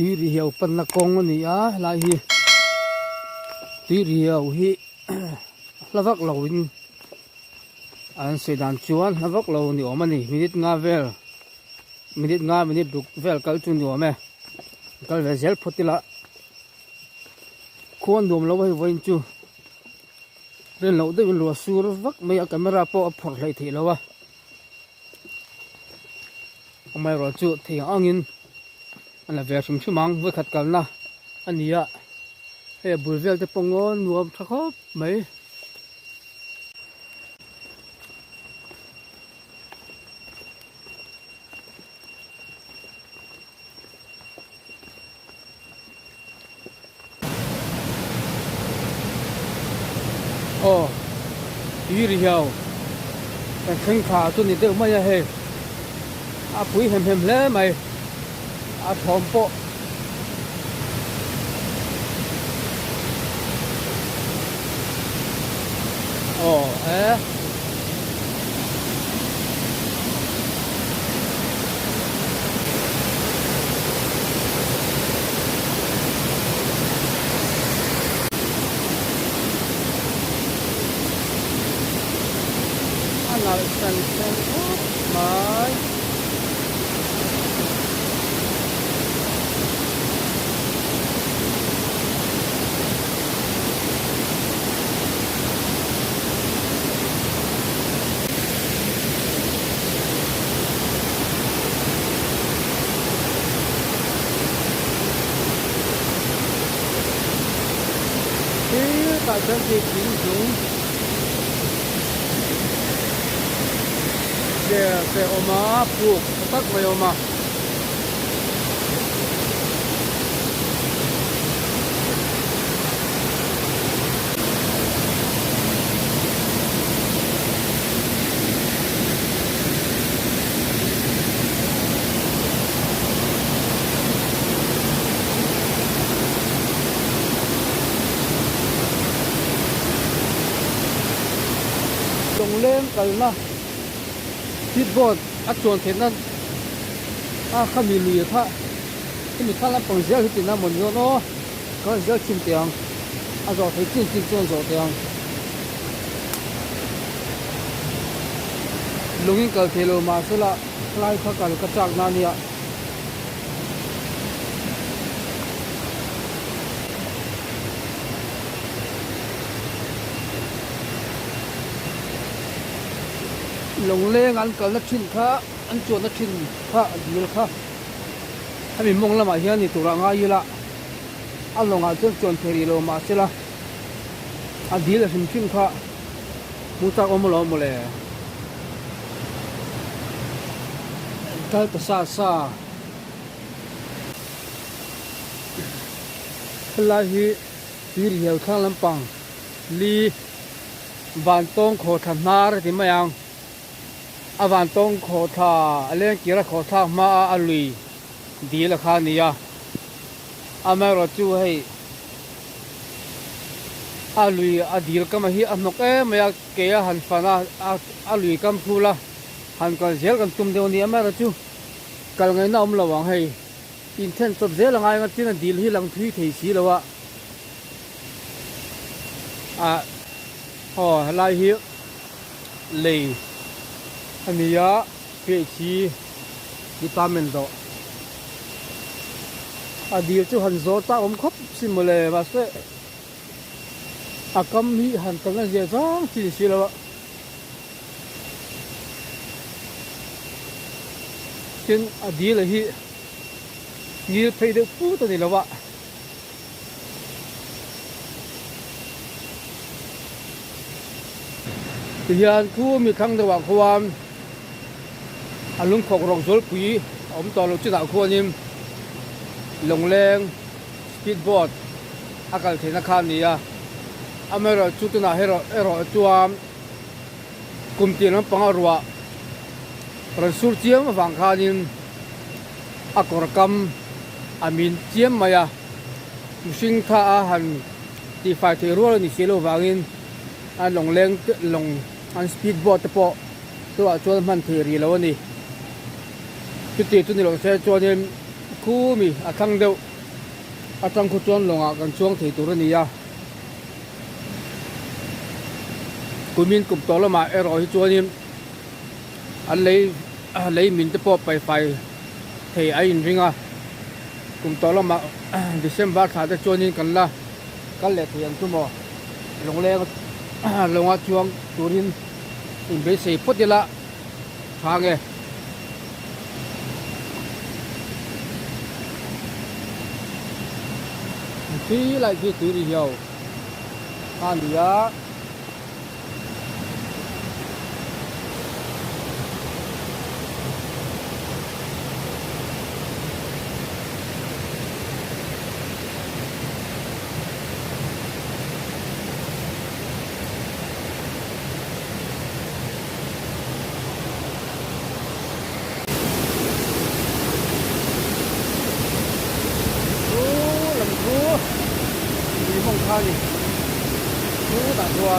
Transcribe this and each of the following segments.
TUI RIHIAU pan na kong ani a lai hi TUI RIHIAU hi lavak lawin an sedan chuan lavak law ni omani minute nga vel minute duk vel kal chu ni ome kal ve zel photila khon dom lo hi voin chu ren lo de lo sur vak mai a camera po a phor hlai thi lowa mai ro chu thing angin ana ve sum chumang ve khat kalna ania he bulvel te pongon nuam thakop mai TUI RIHIAU cái khinh khả tu ni te mai he a pui hem le mai a thom po là sen mai tại sao thì chính chúng se oma pu tak mai oma dong lem kalna speedboat at chuan thenan a khami lui tha mi thala pang zel hitina mon yo no ka zel chim tiang a zo thei chin chuan zo tiang lungin kal thelo ma sela klai kha kal ka chak na nia lồng lên ăn cờ nó chín khá ăn chuột nó chín khá nhiều khá hay mình mong là mà hiện thì tụi nó ngay là ăn lồng ăn chuột thì lo mà sẽ là ăn đi là chín khá muốn ta ôm lo một lẽ cái ta xa là hi TUI RIHIAU khang lâm pang li van tông khổ thần nar thì mấy ang avan tong kho tha alen kira kho tha ma alui di la kha nia amaro chu hei alui adil kam hi anok e maya ke han fana alui kam thula han kal zel kan tum de ni amaro chu kal ngai na om lawang hei in then top zel ngai nga tin dil hi lang thui thei si lawa lai hi lei ania PhD department do adir chu han zo ta om khop simule ba se akam hi han tanga je jang chi si lawa chen adir hi ni phei de pu to ni lawa hian khu mi khang de wa khwam alung khok rong zol pui om to lo chi da khonim long leng speedboat akal thena khan nia amero chutuna ero chuam kumti nam pangarwa rasul chiam wang khanin akor kam amin chiam maya musing kha a han ti fa the ro ni selo wangin an long leng long an speedboat te po to a chuan man theri lo ni chu ti chu ni lo se chuan khu mi a thang deuh อาจังขุดจวนลงกันช่วงที่ตัวนี้กุมินกุมตัวละมารอที่จวนนี้อันเลยมินจะปอบไปไฟเทไอ้ริงกุมตัวละมาเดือนบาทขาดจวนนี้กันละกันเหล็กเทียนทุ่มลงแรงลงช่วงตัวนี้อินเบสพุทธิละทางที่ไรที่ตุยริเฮียวอันนี้มีห้องท่านี่รู้ต่างตัว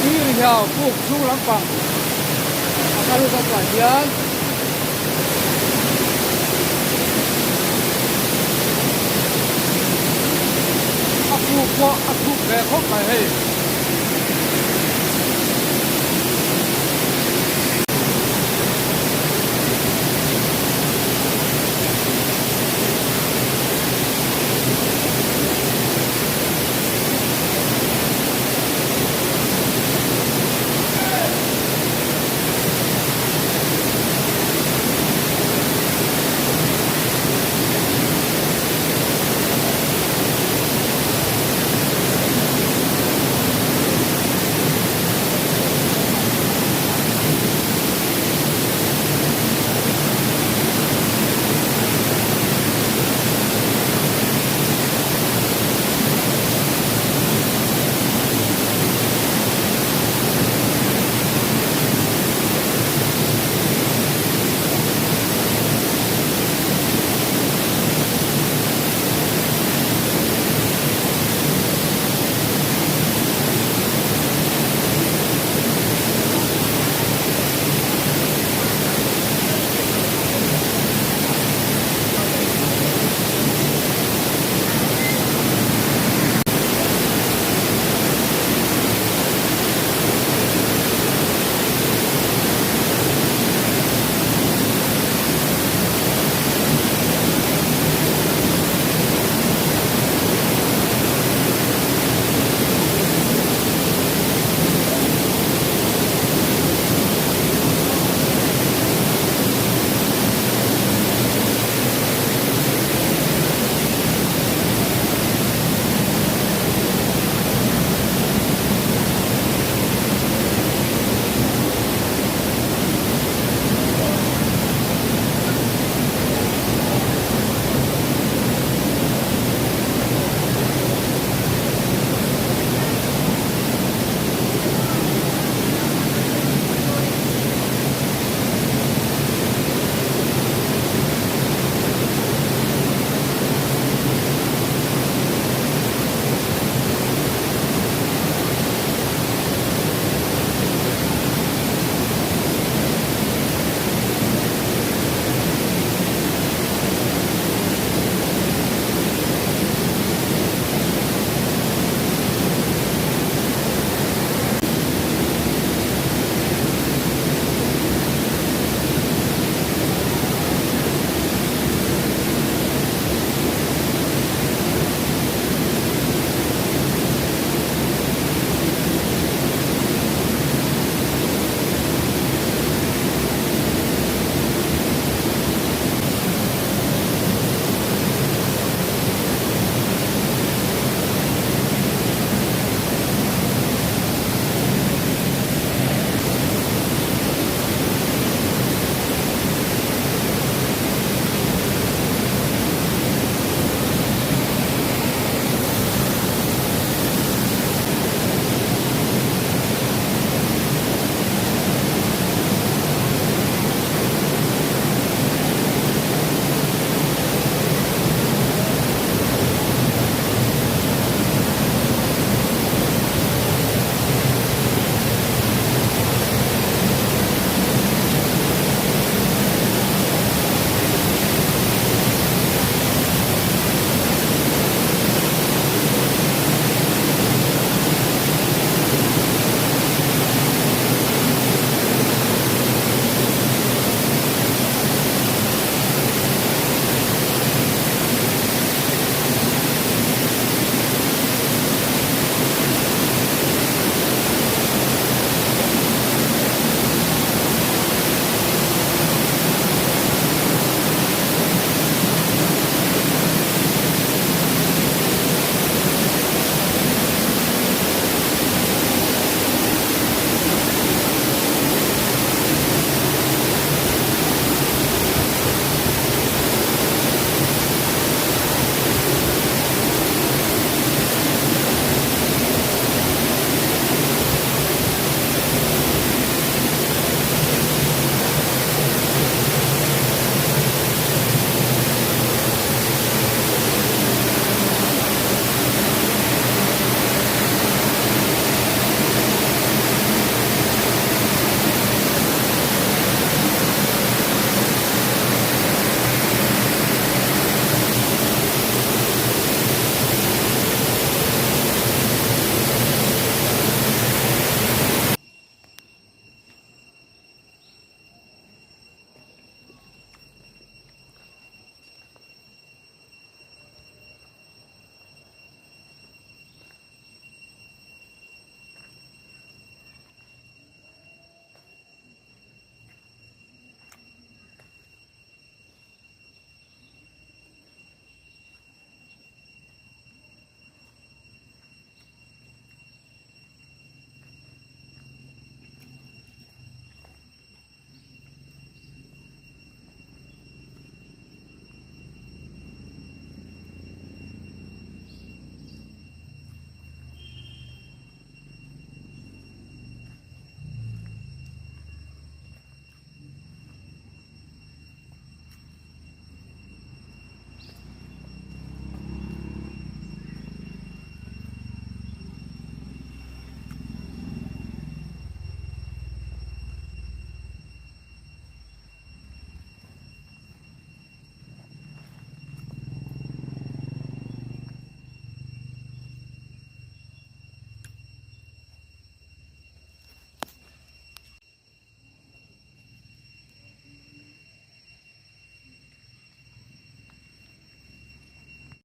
ที่ริเฮียวพวกช่วงหลังฝั่งถ้ารู้กันก่อนเดียนพวกแบกเข้าไปให้